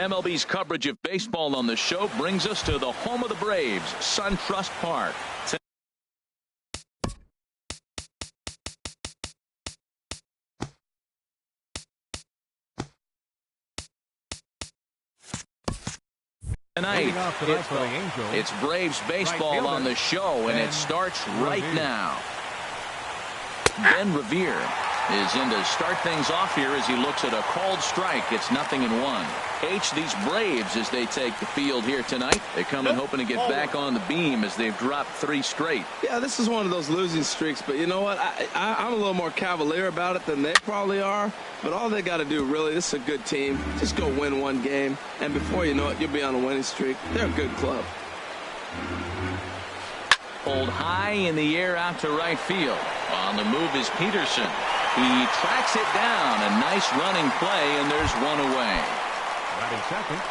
MLB's coverage of baseball on the show brings us to the home of the Braves, SunTrust Park. Tonight, it's Braves baseball on the show, and it starts right now. Ben Revere is in to start things off here as he looks at a called strike. It's 0-1. These Braves, as they take the field here tonight, they come in hoping to get back on the beam as they've dropped 3 straight. Yeah, this is one of those losing streaks, but you know what? I'm a little more cavalier about it than they probably are. But all they got to do, really, this is a good team. Just go win one game, and before you know it, you'll be on a winning streak. They're a good club. Pulled high in the air out to right field. On the move is Peterson. He tracks it down. A nice running play, and there's one away.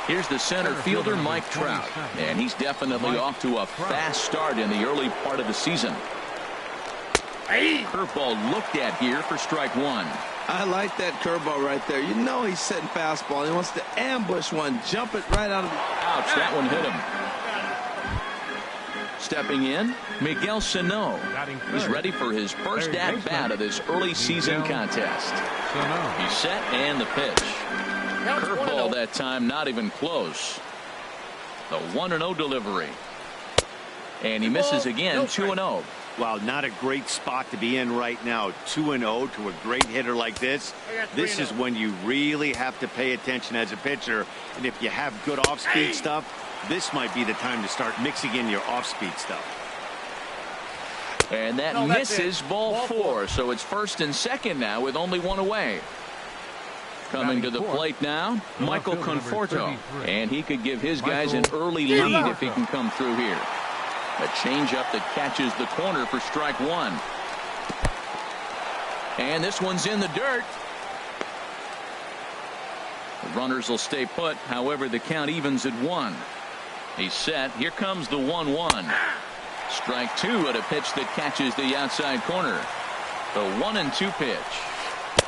Here's the center fielder, Mike Trout, and he's definitely off to a fast start in the early part of the season. Curveball looked at here for strike 1. I like that curveball right there. You know he's setting fastball. He wants to ambush one, jump it right out of the... Ouch, that one hit him. Stepping in, Miguel Sano. He's ready for his first at-bat of this early season contest. He's set and the pitch. Curveball that time, not even close. The 1-0 delivery. And he misses again, 2-0. Wow, not a great spot to be in right now. 2-0 to a great hitter like this. This is when you really have to pay attention as a pitcher. And if you have good off-speed stuff, this might be the time to start mixing in your off-speed stuff. And that misses, ball 4. So it's first and second now with only one away. Coming to the plate now, Michael Conforto. And he could give his guys an early lead if he can come through here. A changeup that catches the corner for strike 1. And this one's in the dirt. The runners will stay put. However, the count evens at 1. He's set. Here comes the 1-1. Strike 2 at a pitch that catches the outside corner. The 1-2 pitch.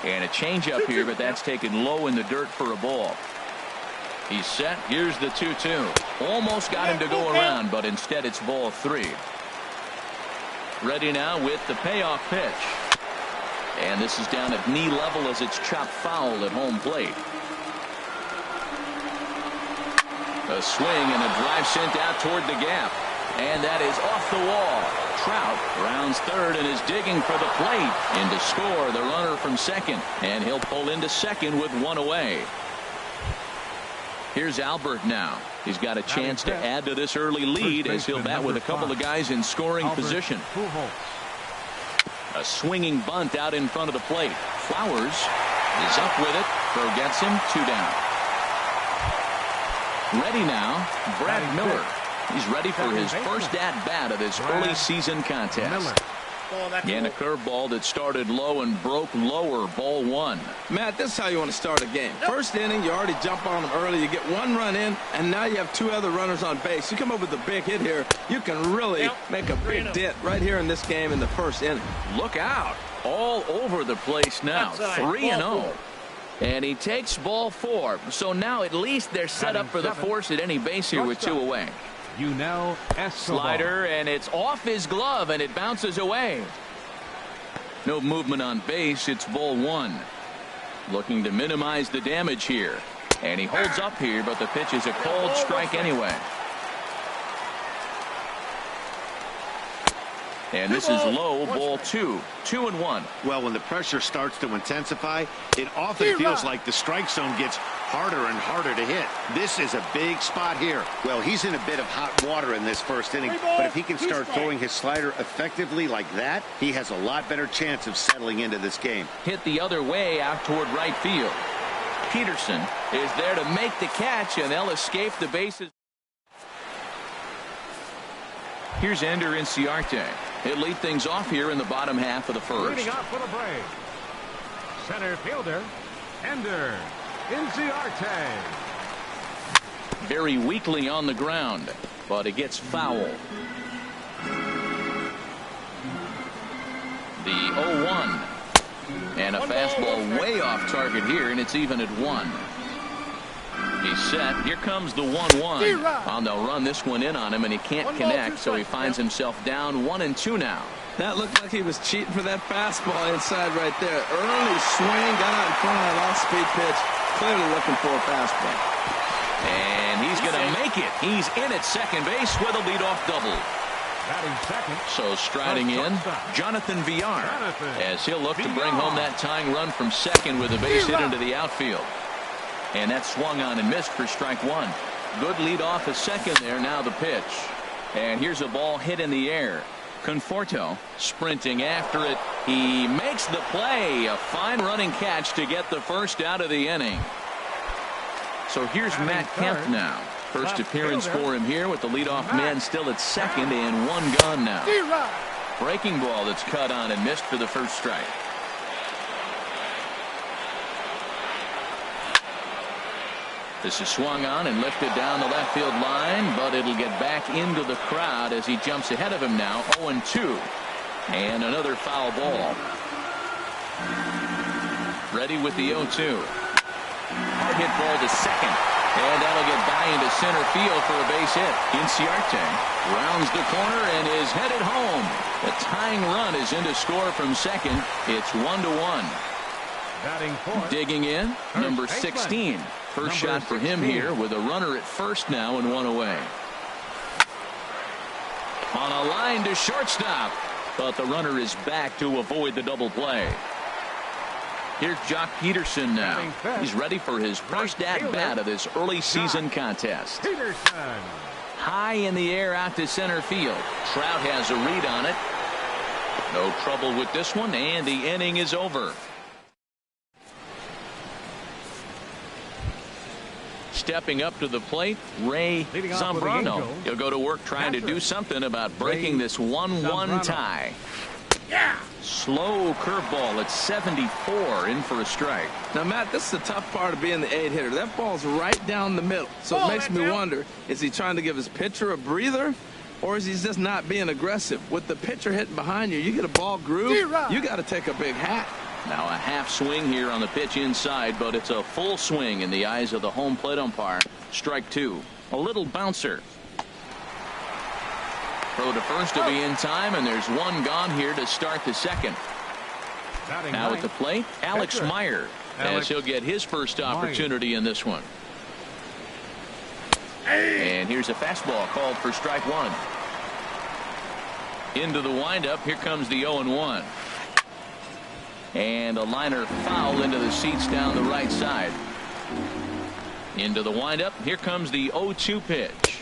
And a changeup here, but that's taken low in the dirt for a ball. He's set. Here's the 2-2. Almost got him to go around, but instead it's ball 3. Ready now with the payoff pitch. And this is down at knee level as it's chopped foul at home plate. A swing and a drive sent out toward the gap. And that is off the wall. Trout rounds third and is digging for the plate. In to score the runner from second. And he'll pull into second with one away. Here's Albert now. He's got a chance to add to this early lead as he'll bat with a couple of guys in scoring position. A swinging bunt out in front of the plate. Flowers is up with it. Throw gets him. 2 down. Ready now, Brad Miller. He's ready for his first at-bat of this early season contest. And a curveball that started low and broke lower, ball 1. Matt, this is how you want to start a game. First inning, you already jump on them early. You get 1 run in, and now you have 2 other runners on base. You come up with a big hit here, you can really make a big dent right here in this game in the first inning. Look out. All over the place now. 3-0. And he takes ball 4. So now at least they're set up for the force at any base here with 2 away. Slider, and it's off his glove, and it bounces away. No movement on base. It's ball 1. Looking to minimize the damage here. And he holds up here, but the pitch is a called strike anyway. And this is low, ball 2. 2-1. Well, when the pressure starts to intensify, it often feels like the strike zone gets harder and harder to hit. This is a big spot here. Well, he's in a bit of hot water in this first inning, but if he can start throwing his slider effectively like that, he has a lot better chance of settling into this game. Hit the other way out toward right field. Peterson is there to make the catch, and they'll escape the bases. Here's Ender Inciarte. He'll lead things off here in the bottom half of the first. Leading off for the Braves, center fielder, Ender Inciarte. Very weakly on the ground, but it gets foul. The 0-1. And a fastball way off target here, and it's even at 1. He's set. Here comes the 1-1. Well, they'll run this one in on him, and he can't connect, so he finds himself down 1-2 now. That looked like he was cheating for that fastball inside right there. Early swing, got out in front of that off-speed pitch. Clearly looking for a fastball. And he's going to make it. He's in at second base with a leadoff double. So striding in, Jonathan Villar, as he'll look to bring home that tying run from second with a base hit into the outfield. And that swung on and missed for strike one. Good lead off a second there. Now the pitch. And here's a ball hit in the air. Conforto sprinting after it. He makes the play. A fine running catch to get the first out of the inning. So here's Matt Kemp now. First appearance for him here with the leadoff man still at second and one gone now. Breaking ball that's cut on and missed for the first strike. This is swung on and lifted down the left field line, but it'll get back into the crowd as he jumps ahead of him now. 0-2. And another foul ball. Ready with the 0-2. Hard hit ball to second. And that'll get by into center field for a base hit. Inciarte rounds the corner and is headed home. The tying run is in to score from second. It's 1-1. Digging in, number 16. First shot for him here with a runner at first now and one away. On a line to shortstop, but the runner is back to avoid the double play. Here's Jock Peterson now. He's ready for his first at-bat of this early season contest. High in the air out to center field. Trout has a read on it. No trouble with this one, and the inning is over. Stepping up to the plate, Ray Zambrano. He'll go to work trying to do something about breaking this 1-1 tie. Slow curveball at 74, in for a strike. Now, Matt, this is the tough part of being the 8-hitter. That ball's right down the middle. So it makes me wonder, is he trying to give his pitcher a breather, or is he just not being aggressive? With the pitcher hitting behind you, you get a ball groove, you got to take a big hat. Now a half swing here on the pitch inside, but it's a full swing in the eyes of the home plate umpire. Strike two. A little bouncer. Throw to first to be in time, and there's one gone here to start the second. Now at the plate, Alex Meyer, as he'll get his first opportunity in this one. And here's a fastball called for strike one. Into the windup, here comes the 0-1. And a liner foul into the seats down the right side. Into the windup, here comes the 0-2 pitch.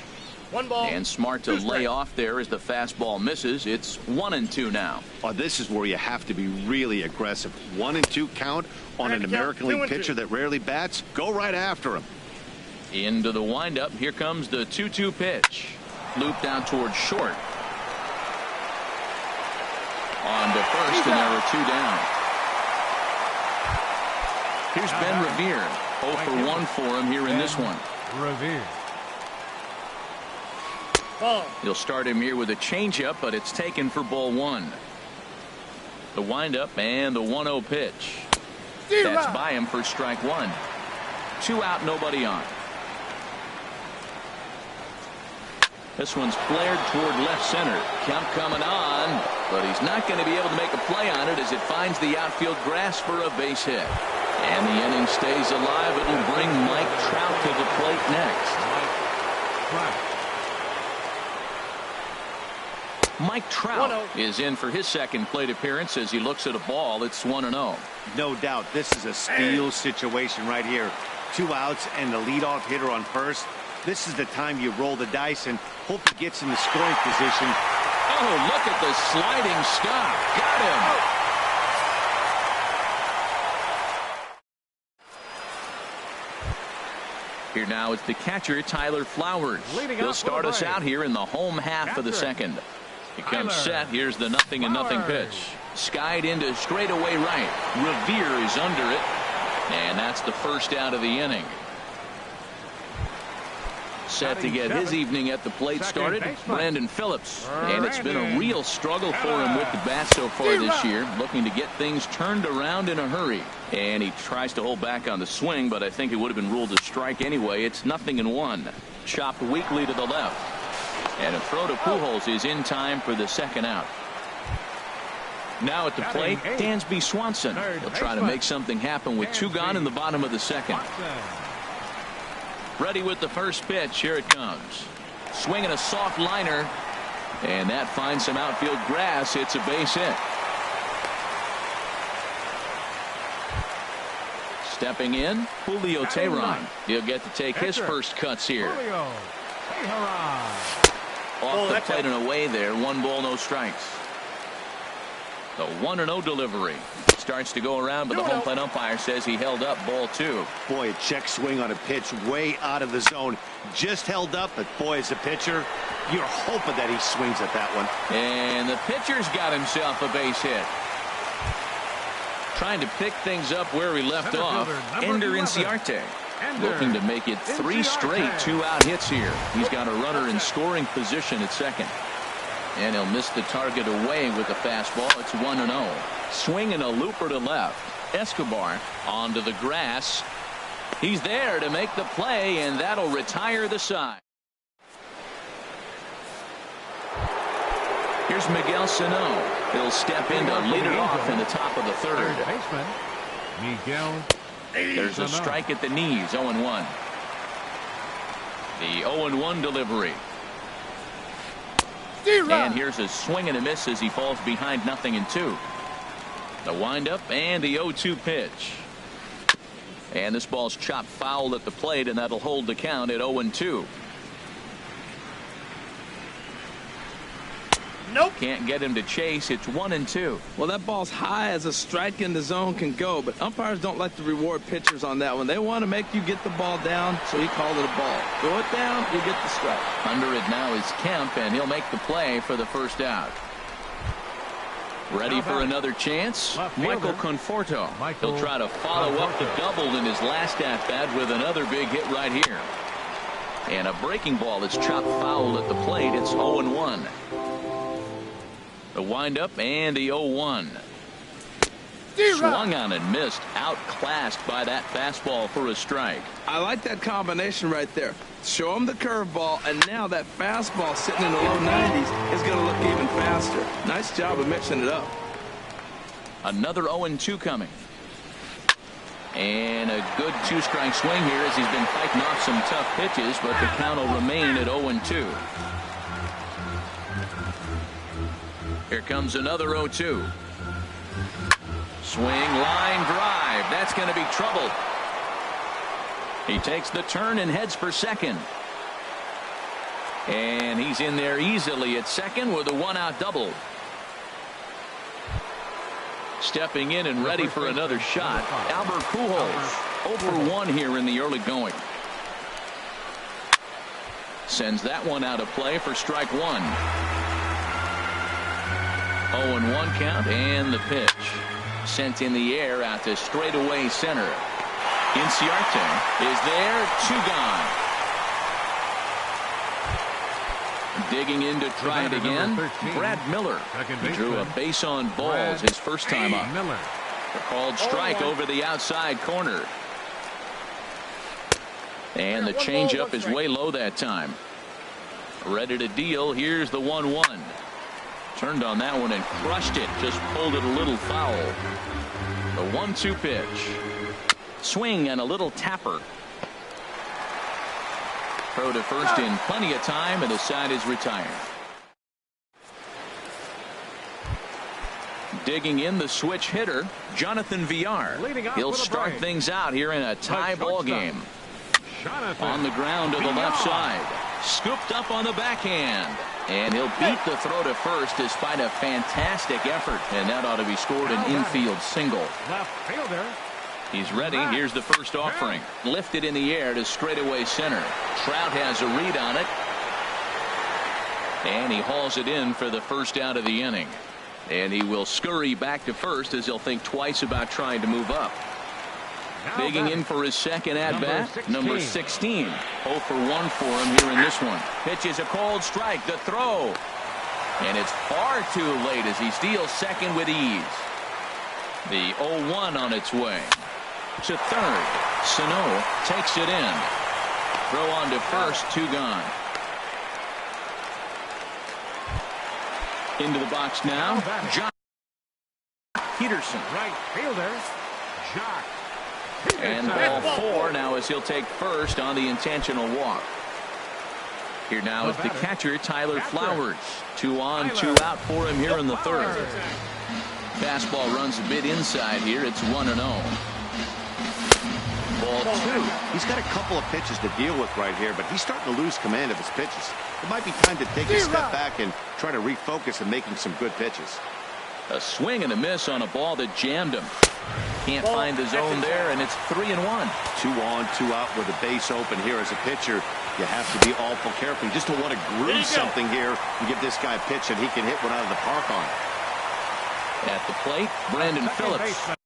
One ball. And smart to lay off there as the fastball misses. It's 1-2 now. Oh, this is where you have to be really aggressive. 1-2 count on an American League pitcher that rarely bats. Go right after him. Into the windup, here comes the 2-2 pitch. Looped out towards short. On to first, and there are two down. Here's Ben Revere. 0 for 1 for him here in this one. Revere. He'll start him here with a changeup, but it's taken for ball one. The windup and the 1-0 pitch. That's by him for strike one. 2 out, nobody on. This one's flared toward left center. Kemp coming on, but he's not going to be able to make a play on it as it finds the outfield grass for a base hit. And the inning stays alive. It'll bring Mike Trout to the plate next. Mike Trout is in for his second plate appearance as he looks at a ball. It's 1-0. No doubt this is a steal situation right here. 2 outs and the leadoff hitter on first. This is the time you roll the dice and hope he gets in the scoring position. Oh, look at the sliding stop. Got him. Here now is the catcher, Tyler Flowers. He'll start us out here in the home half of the second. He comes set. Here's the 0-0 pitch. Skied into straightaway right. Revere is under it. And that's the first out of the inning. Set to get his evening at the plate started, Brandon Phillips. And it's been a real struggle for him with the bat so far this year, looking to get things turned around in a hurry. And he tries to hold back on the swing, but I think it would have been ruled a strike anyway. It's 0-1. Chopped weakly to the left. And a throw to Pujols is in time for the second out. Now at the plate, Dansby Swanson. He'll try to make something happen with 2 gone in the bottom of the second. Ready with the first pitch. Here it comes. Swinging a soft liner. And that finds some outfield grass. It's a base hit. Stepping in, Julio Teheran. He'll get to take his first cuts here. Off the plate and away there. 1 ball, no strikes. The 1-0 delivery. Starts to go around, but the home plate umpire says he held up ball 2. Boy, a check swing on a pitch way out of the zone. Just held up, but boy, as a pitcher, you're hoping that he swings at that one. And the pitcher's got himself a base hit. Trying to pick things up where he left off. Ender Inciarte. Looking to make it 3 straight 2-out hits here. He's got a runner in scoring position at second. And he'll miss the target away with the fastball. It's 1-0. Swinging a looper to left. Escobar onto the grass. He's there to make the play, and that'll retire the side. Here's Miguel Sano. He'll step in to lead it off in the top of the third. Miguel. There's a strike at the knees. 0-1. The 0-1 delivery. And here's a swing and a miss as he falls behind 0-2. The windup and the 0-2 pitch. And this ball's chopped foul at the plate, and that'll hold the count at 0-2. Nope. Can't get him to chase. It's 1-2. Well, that ball's high as a strike in the zone can go, but umpires don't like to reward pitchers on that one. They want to make you get the ball down, so he called it a ball. Throw it down, you get the strike. Under it now is Kemp, and he'll make the play for the first out. Ready for another chance? Michael Conforto. He'll try to follow up the double in his last at-bat with another big hit right here. And a breaking ball that's chopped foul at the plate. It's 0-1. The windup and the 0-1. Swung on and missed. Outclassed by that fastball for a strike. I like that combination right there. Show him the curveball, and now that fastball sitting in the low 90s is going to look even faster. Nice job of mixing it up. Another 0-2 coming. And a good 2-strike swing here as he's been fighting off some tough pitches, but the count will remain at 0-2. Here comes another 0-2. Swing, line drive. That's going to be trouble. He takes the turn and heads for second. And he's in there easily at second with a 1-out double. Stepping in and ready for another shot. Albert Pujols 0-for-1 here in the early going. Sends that one out of play for strike 1. 0-1 count and the pitch. Sent in the air out to straightaway center. Inciarte is there. 2 gone. Digging in to try it again. Brad Miller. He drew a base on balls his first time up. A called strike over the outside corner. And the changeup is way low that time. Ready to deal. Here's the 1-1. Turned on that one and crushed it. Just pulled it a little foul. The 1-2 pitch. Swing and a little tapper. Throw to first in plenty of time, and the side is retired. Digging in the switch hitter, Jonathan Villar. He'll start things out here in a tie ball game. On the ground to the left side. Scooped up on the backhand. And he'll beat the throw to first despite a fantastic effort. And that ought to be scored an infield single. Left fielder. He's ready. Here's the first offering. Lifted in the air to straightaway center. Trout has a read on it. And he hauls it in for the first out of the inning. And he will scurry back to first as he'll think twice about trying to move up. Digging in for his second at-bat, number 16. 0 for 1 for him here in this one. Pitches a cold strike, the throw. And it's far too late as he steals second with ease. The 0-1 on its way. To third. Sano takes it in. Throw on to first, 2 gone. Into the box now, John Peterson. Right fielder, Jock. And ball 4 now as he'll take first on the intentional walk. Here now is the catcher, Tyler Flowers. 2 on, 2 out for him here in the third. Fastball runs a bit inside here. It's 1-0. Ball 2. He's got a couple of pitches to deal with right here, but he's starting to lose command of his pitches. It might be time to take a step back and try to refocus and making some good pitches. A swing and a miss on a ball that jammed him. Can't find the zone there, and it's 3-1. 2 on, 2 out with a base open here. As a pitcher, you have to be awful careful. You just don't want to groove something here and give this guy a pitch and he can hit one out of the park on it. At the plate, Brandon Phillips.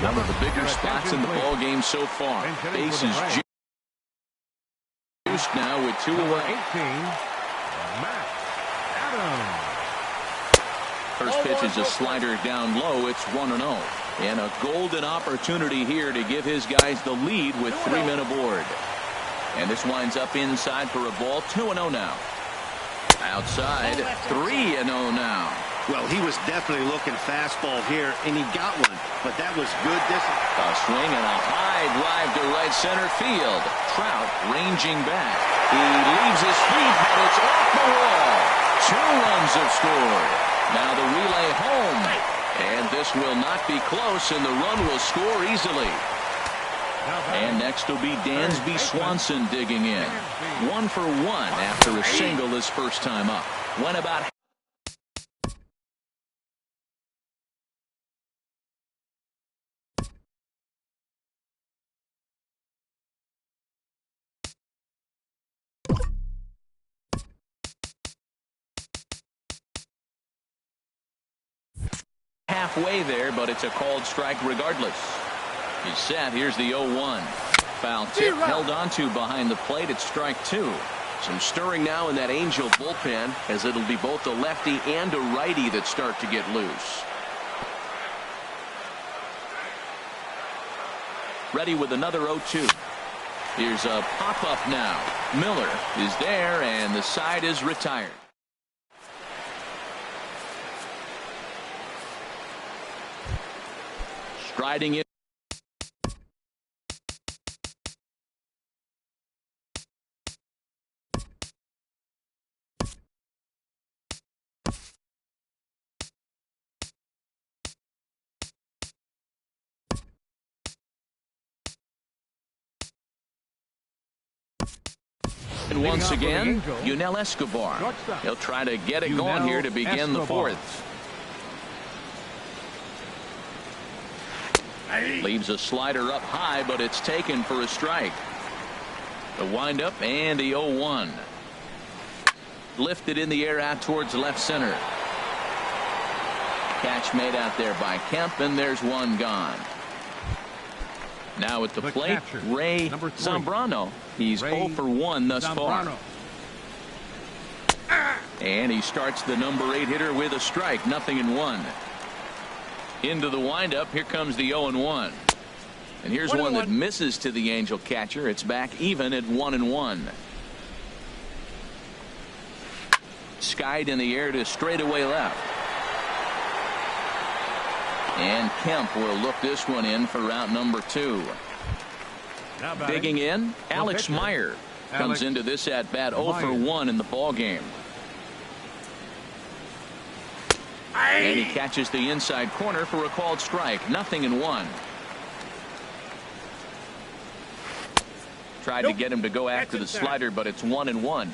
One of the bigger spots in the ball game so far. Bases juiced now with 2 away. 18, Matt Adams. First pitch is a slider down low. It's 1-0. And a golden opportunity here to give his guys the lead with 3 men aboard. And this winds up inside for a ball. 2-0 now. Outside, 3-0 now. Well, he was definitely looking fastball here, and he got one. But that was good distance. A swing and a high drive to right center field. Trout ranging back. He leaves his feet, but it's off the wall. 2 runs have scored. Now the relay home. And this will not be close, and the run will score easily. And next will be Dansby Swanson digging in. 1 for 1 after a single his first time up. Went about halfway there, but it's a called strike regardless. He's set. Here's the 0-1. Foul tip held onto behind the plate. It's strike 2. Some stirring now in that Angel bullpen, as it'll be both a lefty and a righty that start to get loose. Ready with another 0-2. Here's a pop-up now. Miller is there, and the side is retired. Striding in. And once again, Yunel Escobar. He'll try to get it going here to begin the fourth. Leaves a slider up high, but it's taken for a strike. The windup and the 0-1. Lifted in the air out towards left center. Catch made out there by Kemp, and there's one gone. Now at the plate, Ray Zambrano. He's 0 for 1 thus far. And he starts the number 8 hitter with a strike. 0-1. Into the windup. Here comes the 0-1. And here's one that misses to the Angel catcher. It's back even at 1-1. Skied in the air to straightaway left. And Kemp will look this one in for route number 2. Digging in, Alex Meyer comes into this at bat 0 for 1 in the ball game. And he catches the inside corner for a called strike. 0-1. Tried to get him to go after the slider, but it's 1-1.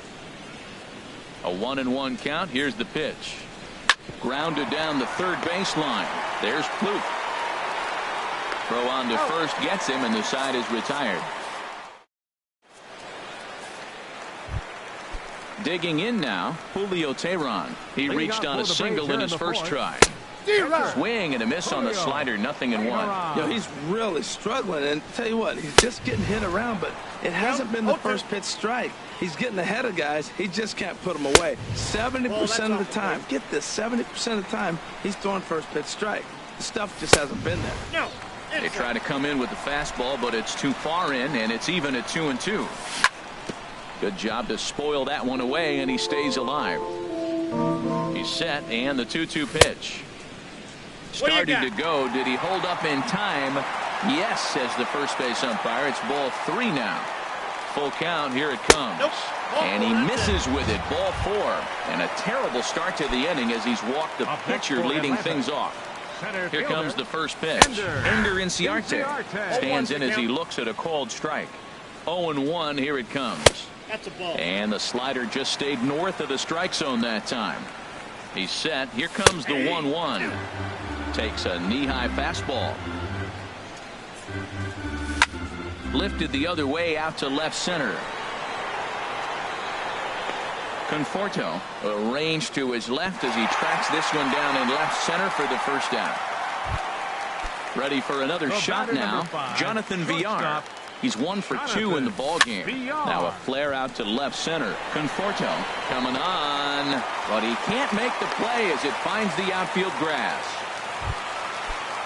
A 1-1 count. Here's the pitch. Grounded down the third baseline. There's Plouffe. Throw on to first gets him, and the side is retired. Digging in now, Julio Teheran. He Leading reached out on a for the single Braves in here his in the first fourth. try. Swing and a miss on the slider, 0-1. You know, he's really struggling, and tell you what, he's just getting hit around, but it hasn't been the first pitch strike. He's getting ahead of guys. He just can't put them away. 70% of the time, get this, 70% of the time, he's throwing first pitch strike. The stuff just hasn't been there. They try to come in with the fastball, but it's too far in, and it's even at 2-2. Good job to spoil that one away, and he stays alive. He's set, and the 2-2 pitch. Starting to go. Did he hold up in time? Yes, says the first base umpire. It's ball 3 now. Full count. Here it comes. And he misses with it. Ball 4. And a terrible start to the inning as he's walked the pitcher leading things off. Here comes the first pitch. Ender Inciarte stands in as he looks at a called strike. 0-1. Here it comes. That's a ball. And the slider just stayed north of the strike zone that time. He's set. Here comes the 1-1. Takes a knee-high fastball. Lifted the other way out to left center. Conforto arranged to his left as he tracks this one down in left center for the first out. Ready for another shot now. Jonathan Villar. He's 1 for 2 in the ballgame. Now a flare out to left center. Conforto coming on, but he can't make the play as it finds the outfield grass.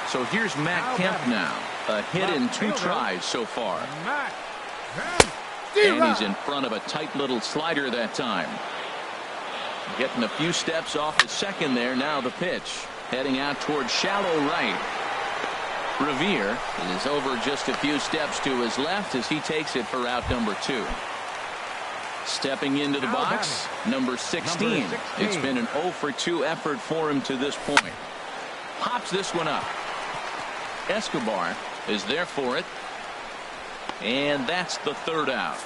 So here's Matt Kemp now. A hit in 2 tries so far. And he's in front of a tight little slider that time. Getting a few steps off the second there. Now the pitch. Heading out towards shallow right. Revere is over just a few steps to his left as he takes it for out number 2. Stepping into the box, number 16. It's been an 0 for 2 effort for him to this point. Pops this one up. Escobar is there for it. And that's the 3rd out.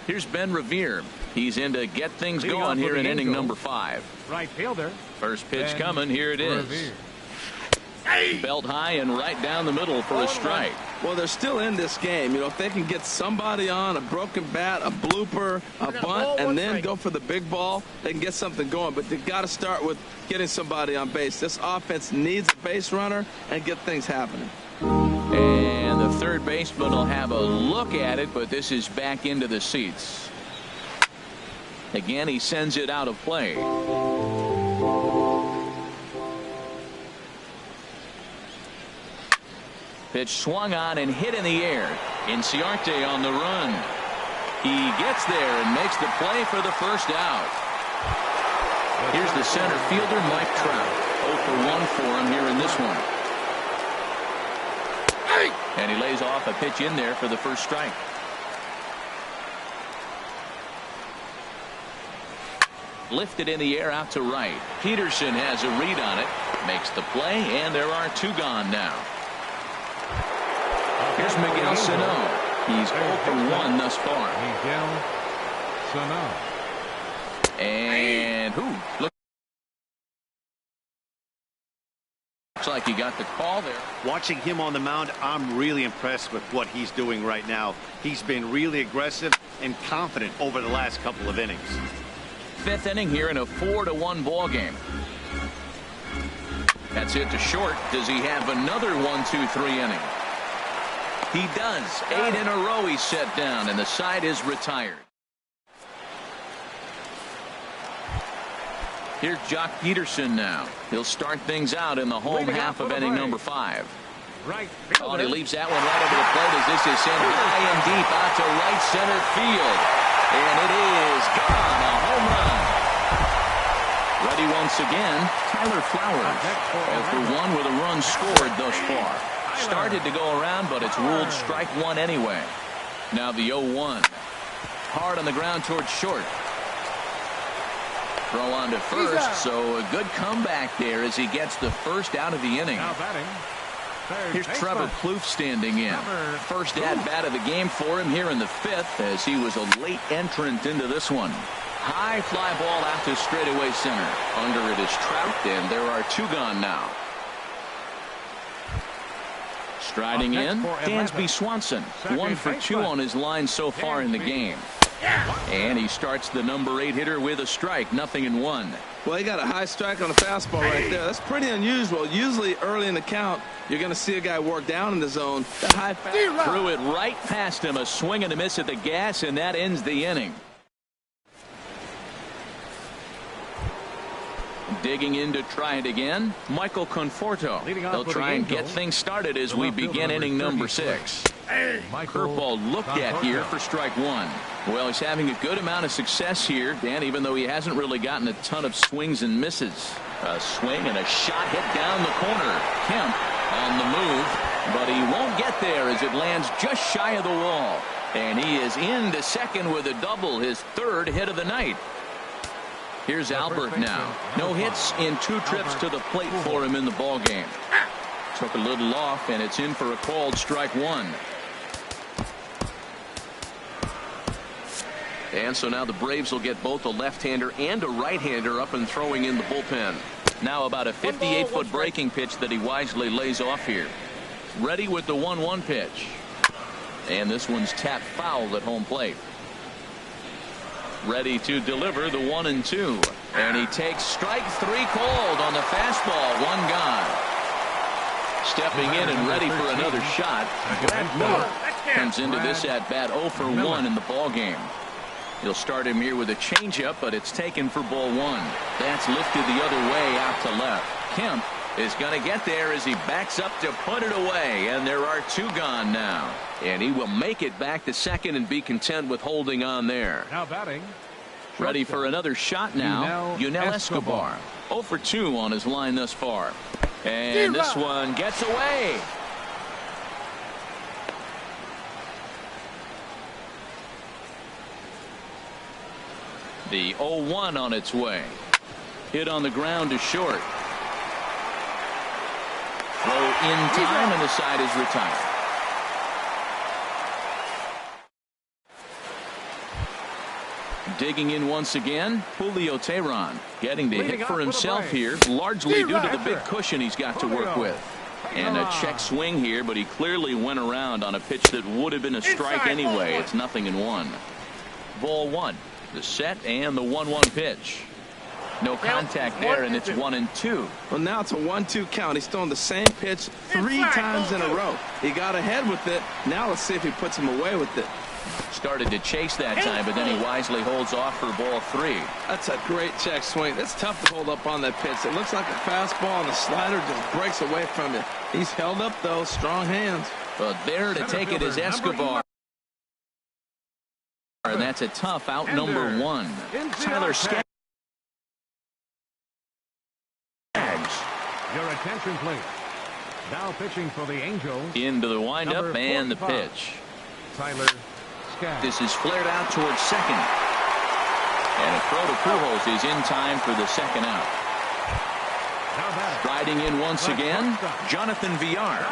Here's Ben Revere. He's in to get things going here in inning number 5. Right fielder. First pitch Ben coming. Here it is. Belt high and right down the middle for a strike. Well, they're still in this game. You know, if they can get somebody on, a broken bat, a blooper, a bunt, and then go for the big ball, they can get something going. But they've got to start with getting somebody on base. This offense needs a base runner and get things happening. And the third baseman will have a look at it, but this is back into the seats. Again, he sends it out of play. Pitch swung on and hit in the air. Inciarte on the run. He gets there and makes the play for the first out. Here's the center fielder, Mike Trout. 0 for 1 for him here in this one. And he lays off a pitch in there for the first strike. Lifted in the air out to right. Peterson has a read on it. Makes the play, and there are 2 gone now. Here's Miguel Sano. He's 0 for 1 thus far. Miguel Sano. And looks like he got the call there. Watching him on the mound, I'm really impressed with what he's doing right now. He's been really aggressive and confident over the last couple of innings. 5th inning here in a 4-1 ball game. That's it to short. Does he have another 1-2-3 inning? He does. 8 in a row he's set down, and the side is retired. Here's Jock Peterson now. He'll start things out in the home half of inning number 5. Right Oh, and he leaves that one right over the plate as this is sent high and deep out to right center field. And it is gone. A home run. Ready once again, Tyler Flowers. 0 for 1 with a run scored thus far. Started to go around, but it's ruled strike 1 anyway. Now the 0-1. Hard on the ground towards short. Throw on to first, so a good comeback there as he gets the first out of the inning. Now batting. Here's Trevor Plouffe standing in. First at-bat of the game for him here in the 5th as he was a late entrant into this one. High fly ball out to straightaway center. Under it is Trout, and there are 2 gone now. Striding in, Dansby Swanson. 1 for 2 on his line so far in the game. And he starts the number 8 hitter with a strike, 0-1. Well, he got a high strike on the fastball right there. That's pretty unusual. Usually early in the count, you're going to see a guy work down in the zone. The high fastball. Threw it right past him. A swing and a miss at the gas, and that ends the inning. Digging in to try it again, Michael Conforto. They'll try and get things started as we begin inning number 6. Curveball looked at here for strike 1. Well, he's having a good amount of success here, Dan, even though he hasn't really gotten a ton of swings and misses. A swing and a shot hit down the corner. Kemp on the move, but he won't get there as it lands just shy of the wall. And he is into second with a double, his 3rd hit of the night. Here's Albert now. No hits in 2 trips to the plate for him in the ball game. Took a little off, and it's in for a called strike 1. And so now the Braves will get both a left-hander and a right-hander up and throwing in the bullpen. Now about a 58-foot breaking pitch that he wisely lays off here. Ready with the 1-1 pitch. And this one's tapped foul at home plate. Ready to deliver the 1-2. And he takes strike 3 called on the fastball. 1 gone. Stepping in and ready for another shot. Brad Miller comes into this at bat 0 for 1 in the ball game. He'll start him here with a changeup, but it's taken for ball 1. That's lifted the other way out to left. Kemp is going to get there as he backs up to put it away, and there are 2 gone now. And he will make it back to second and be content with holding on there. Now batting. Ready for another shot now. Yunel Escobar. 0 for 2 on his line thus far. And this one gets away. The 0-1 on its way. Hit on the ground to short. Throw in time, and the side is retired. Digging in once again, Julio Teheran getting the hit for himself here, largely due to the big cushion he's got to work with. And a check swing here, but he clearly went around on a pitch that would have been a strike anyway. It's 0-1. Ball 1. The set and the 1-1 pitch. No contact there, and it's 1-2. Well, now it's a 1-2 count. He's throwing the same pitch 3 times in a row. He got ahead with it. Now let's see if he puts him away with it. Started to chase that time, but then he wisely holds off for ball 3. That's a great check swing. It's tough to hold up on that pitch. It looks like a fastball, and the slider just breaks away from you. He's held up, though. Strong hands. But there to take it is Escobar. And that's a tough out number 1. Tyler Skaggs. Your attention, please. Now pitching for the Angels. Into the windup and the pitch. Tyler Skaggs. This is flared out towards second. And a throw to Pujols is in time for the second out. Riding in once again, Jonathan Villar.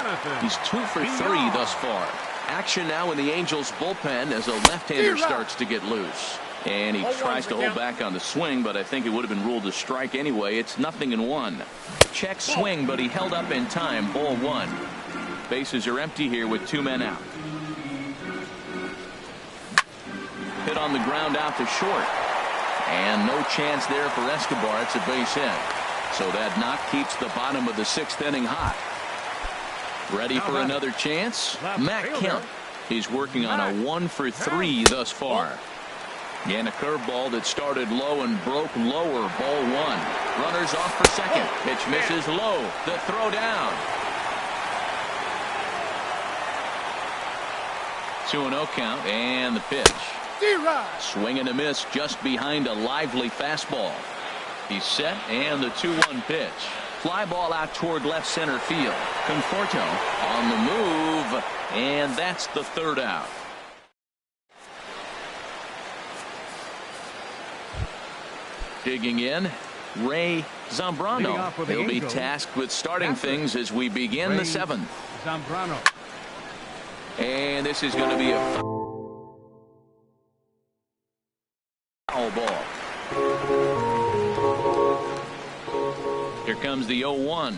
He's 2 for 3 thus far. Action now in the Angels bullpen as a left-hander starts to get loose. And he tries to hold back on the swing, but I think it would have been ruled a strike anyway. It's 0-1. Check swing, but he held up in time. Ball 1. Bases are empty here with 2 men out. Hit on the ground out to short. And no chance there for Escobar. It's a base hit. So that knock keeps the bottom of the 6th inning hot. Ready for another chance? Matt Kemp. He's working on a 1 for 3 thus far. And a curveball that started low and broke lower. Ball 1. Runners off for second. Pitch misses low. The throw down. 2-0 count and the pitch. Swing and a miss just behind a lively fastball. He's set and the 2-1 pitch. Fly ball out toward left center field. Conforto on the move, and that's the 3rd out. Digging in, Ray Zambrano. He'll be tasked with starting things as we begin the 7th. Zambrano. And this is going to be a foul ball. Here comes the 0-1.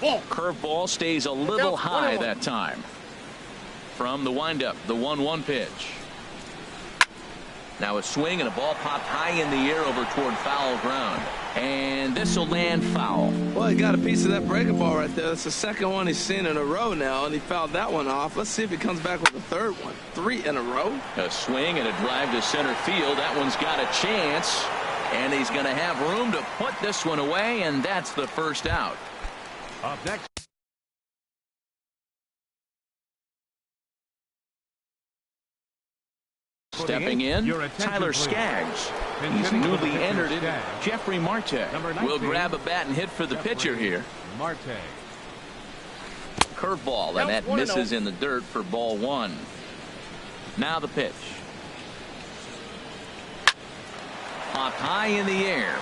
Curveball stays a little high that time. From the windup, the 1-1 pitch. Now a swing and a ball popped high in the air over toward foul ground. And this will land foul. Well, he got a piece of that breaking ball right there. That's the second one he's seen in a row now, and he fouled that one off. Let's see if he comes back with a third one. 3 in a row. A swing and a drive to center field. That one's got a chance. And he's going to have room to put this one away, and that's the first out. Up next. Stepping in, Tyler Skaggs. He's newly entered it. Jeffrey Marte will grab a bat and hit for the pitcher here. Marte. Curveball, and that misses in the dirt for ball 1. Now the pitch. Popped high in the air.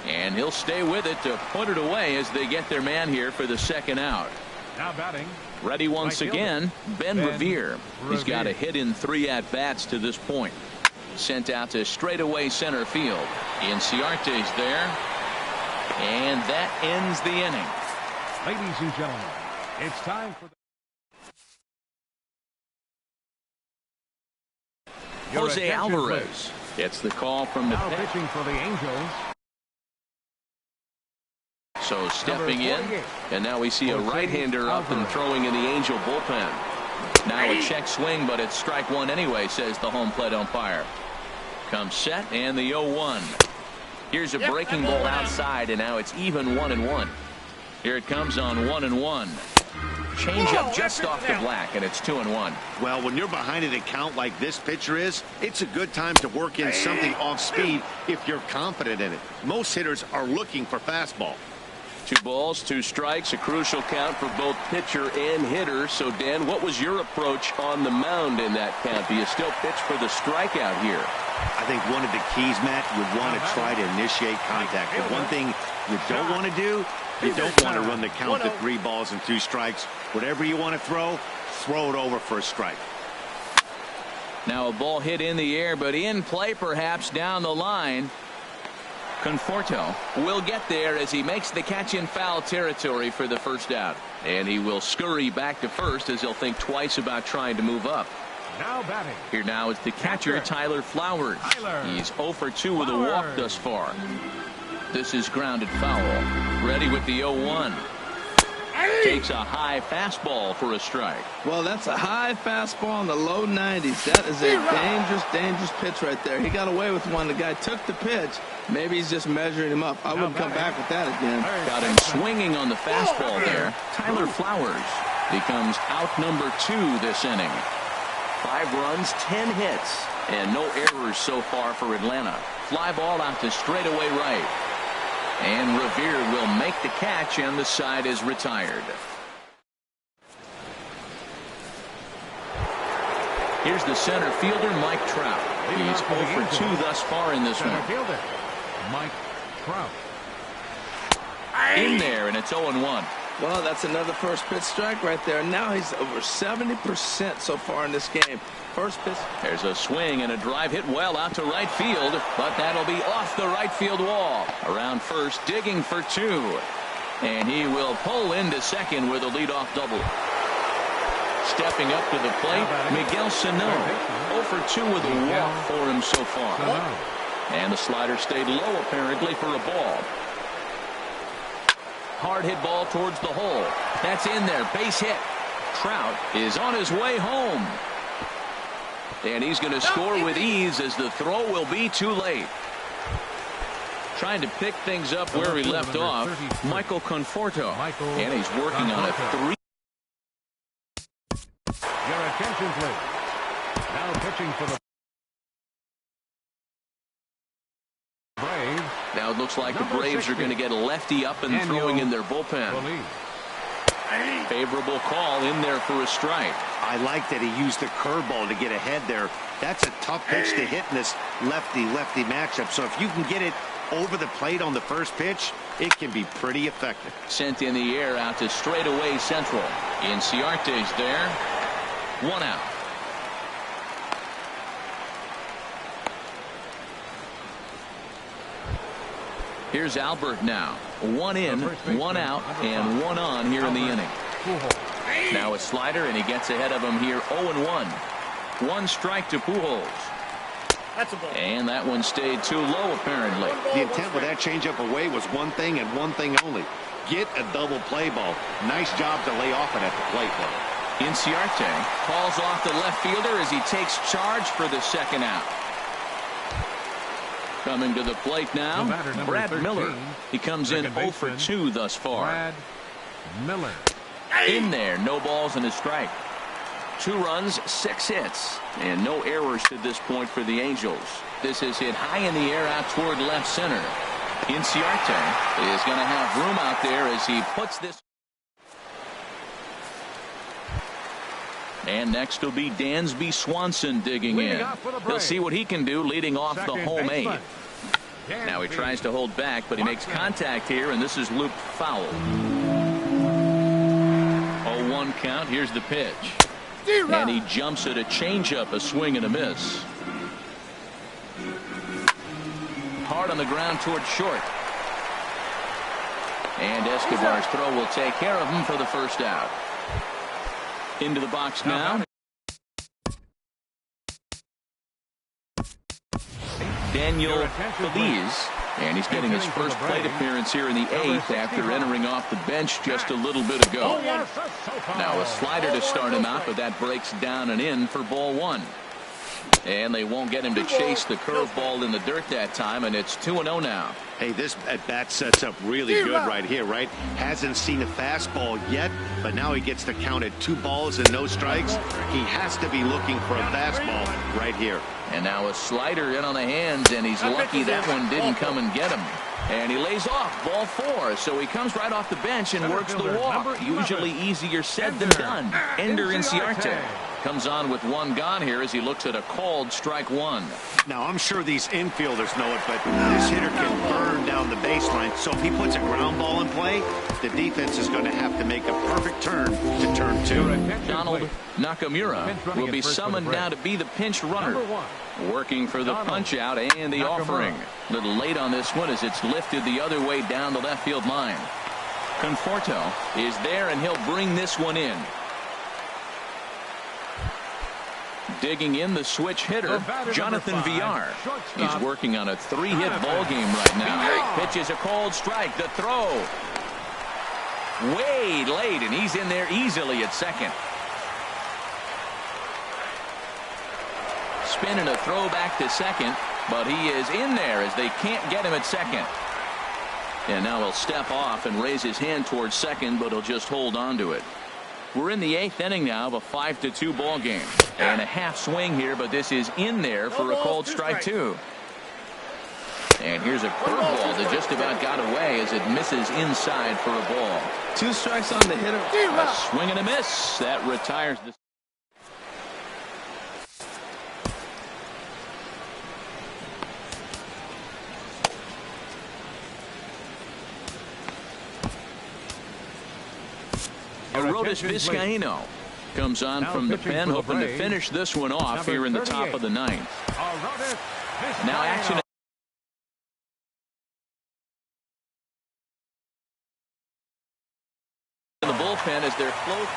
And he'll stay with it to put it away as they get their man here for the second out. Now batting. Ready once again, Ben Revere. He's got a hit in 3 at-bats to this point. Sent out to straightaway center field. Inciarte's there. And that ends the inning. Ladies and gentlemen, it's time for the Jose Alvarez gets the call from the now pitch. pitching for the Angels. So stepping in, and now we see a right-hander up and throwing in the Angel bullpen. Now a check swing, but it's strike 1 anyway, says the home plate umpire. Comes set, and the 0-1. Here's a breaking ball outside, and now it's even 1-1. Here it comes on 1-1. Change up just off the black, and it's 2-1. Well, when you're behind an account like this pitcher is, it's a good time to work in something off speed if you're confident in it. Most hitters are looking for fastball. 2 balls, 2 strikes, a crucial count for both pitcher and hitter. So, Dan, what was your approach on the mound in that count? Do you still pitch for the strikeout here? I think one of the keys, Matt, you want to try to initiate contact. But one thing you don't want to do, you don't want to run the count to 3 balls and 2 strikes. Whatever you want to throw it over for a strike. Now a ball hit in the air, but in play perhaps down the line. Conforto will get there as he makes the catch in foul territory for the first out. And he will scurry back to first as he'll think twice about trying to move up. Now batting. Here now is the catcher, Tyler Flowers. He's 0 for 2 with a walk thus far. This is grounded foul. Ready with the 0-1. Takes a high fastball for a strike. Well, that's a high fastball in the low 90s. That is a dangerous pitch right there. He got away with one. The guy took the pitch. Maybe he's just measuring him up. I wouldn't come back with that again. Got him swinging on the fastball there. Tyler Flowers becomes out number 2 this inning. 5 runs, 10 hits, and no errors so far for Atlanta. Fly ball out to straightaway right. And Revere will make the catch, and the side is retired. Here's the center fielder, Mike Trout. He's 0 for 2 thus far in this one. Fielder, Mike Trout. In there, and it's 0-1. Well, that's another first pitch strike right there. Now he's over 70% so far in this game. First pitch. There's a swing and a drive hit well out to right field, but that'll be off the right field wall. Around first, digging for 2. And he will pull into second with a leadoff double. Stepping up to the plate, Miguel Sano. 0 for 2 with a walk for him so far. And the slider stayed low apparently for a ball. Hard hit ball towards the hole. That's in there. Base hit. Trout is on his way home. And he's going to score with ease as the throw will be too late. Trying to pick things up where he left off, Michael Conforto. And he's working on a 3. Your attention, please. Now pitching for the Braves. Now it looks like the Braves are going to get a lefty up and throwing in their bullpen. Favorable call in there for a strike. I like that he used the curveball to get ahead there. That's a tough pitch to hit in this lefty-lefty matchup. So if you can get it over the plate on the first pitch, it can be pretty effective. Sent in the air out to straightaway central. Inciarte's there. 1 out. Here's Albert now. One in, one out, and one on here in the inning. Now a slider, and he gets ahead of him here 0-1. One strike to Pujols. That's a ball. And that one stayed too low, apparently. The intent with that changeup away was one thing and one thing only. Get a double play ball. Nice job to lay off it at the plate, though. Inciarte calls off the left fielder as he takes charge for the second out. Coming to the plate now, Brad 13, Miller. He comes in 0 for 2 thus far. Brad Miller. In there, no balls and a strike. 2 runs, 6 hits, and no errors to this point for the Angels. This is hit high in the air out toward left center. Inciarte is going to have room out there as he puts this. And next will be Dansby Swanson digging in. He'll see what he can do leading off the home 8. Now he tries to hold back, but he makes contact here, and this is looped foul. 0-1 count. Here's the pitch. And he jumps at a changeup, a swing and a miss. Hard on the ground toward short. And Escobar's throw will take care of him for the first out. Into the box now. Daniel Feliz. And he's getting his first plate appearance here in the 8th after entering off the bench just a little bit ago. Now a slider to start him out, but that breaks down and in for ball 1. And they won't get him to chase the curveball in the dirt that time, and it's 2-0 now. Hey, this at-bat sets up really good right here, right? Hasn't seen a fastball yet, but now he gets to count at 2 balls and no strikes. He has to be looking for a fastball right here. And now a slider in on the hands, and he's lucky that one didn't come and get him. And he lays off ball 4, so he comes right off the bench and works the walk. Usually easier said than done. Ender Inciarte comes on with 1 gone here as he looks at a called strike 1. Now, I'm sure these infielders know it, but this hitter can burn down the baseline. So if he puts a ground ball in play, the defense is going to have to make a perfect turn to turn 2. Donald Nakamura will be summoned now to be the pinch runner. Working for the punch out and the offering. A little late on this one as it's lifted the other way down the left field line. Conforto is there, and he'll bring this one in. Digging in the switch hitter, Jonathan Villar. He's working on a 3-hit ball game right now. Pitches a cold strike. The throw. Way late, and he's in there easily at second. Spinning a throw back to second, but he is in there as they can't get him at second. And now he'll step off and raise his hand towards second, but he'll just hold on to it. We're in the 8th inning now of a 5-2 ball game. And a half swing here, but this is in there for a called strike 2. And here's a curveball that just about got away as it misses inside for a ball. 2 strikes on the hitter. A swing and a miss. That retires the. Arodys Vizcaíno comes on from the pen, hoping to finish this one off here in the top of the 9th. Now action in the bullpen as they're float.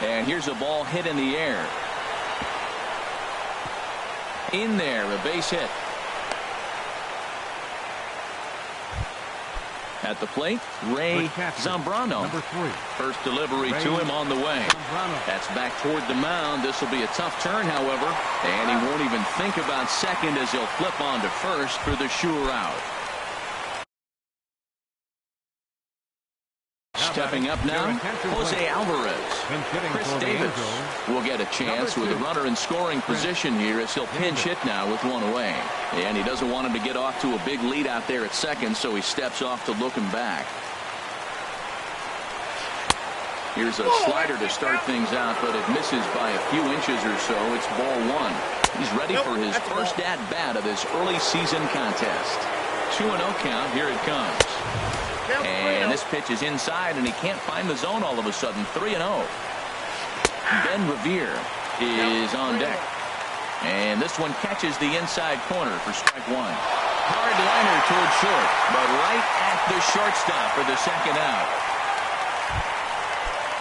And here's a ball hit in the air. In there, a base hit. At the plate, Ray Zambrano. First delivery to him on the way. That's back toward the mound. This will be a tough turn, however, and he won't even think about second as he'll flip on to first for the sure out. Stepping up now, Jose Alvarez. Chris Davis will get a chance with a runner in scoring position here as he'll pinch hit now with 1 away. And he doesn't want him to get off to a big lead out there at second, so he steps off to look him back. Here's a slider to start things out, but it misses by a few inches or so. It's ball 1. He's ready for his first at-bat of this early season contest. 2-0 count. Here it comes. And this pitch is inside, and he can't find the zone all of a sudden. 3-0. Ben Revere is on deck. And this one catches the inside corner for strike one. Hard liner towards short, but right at the shortstop for the second out.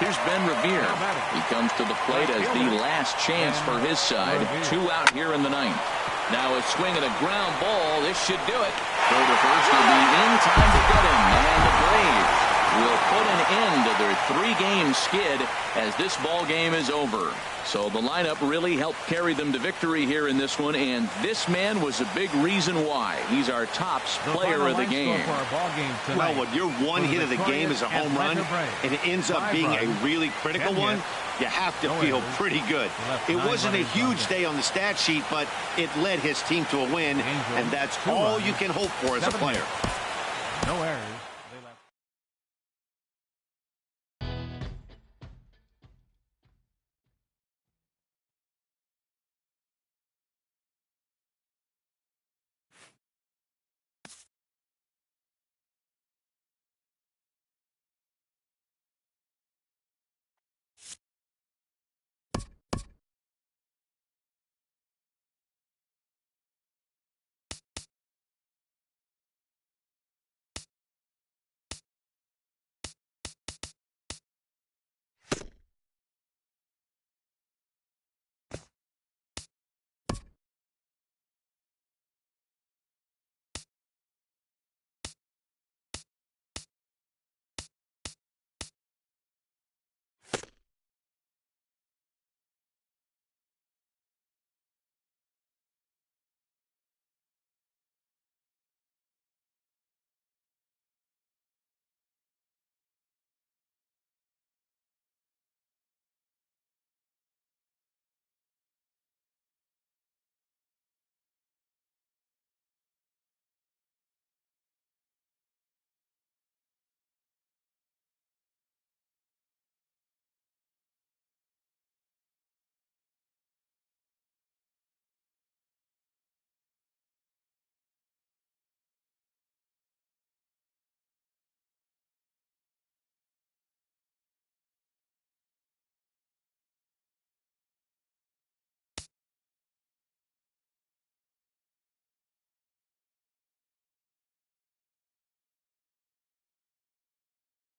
Here's Ben Revere. He comes to the plate as the last chance for his side. 2 out here in the ninth. Now a swing and a ground ball. This should do it. Throw to first will be in time to get him. And the Braves will put an end to their 3-game skid as this ball game is over. So the lineup really helped carry them to victory here in this one, and this man was a big reason why. He's our top player of the game. Well, when your one hit of the game is a home run, and it ends up being a really critical one, you have to feel pretty good. It wasn't a huge day on the stat sheet, but it led his team to a win, and that's all you can hope for as a player. No errors.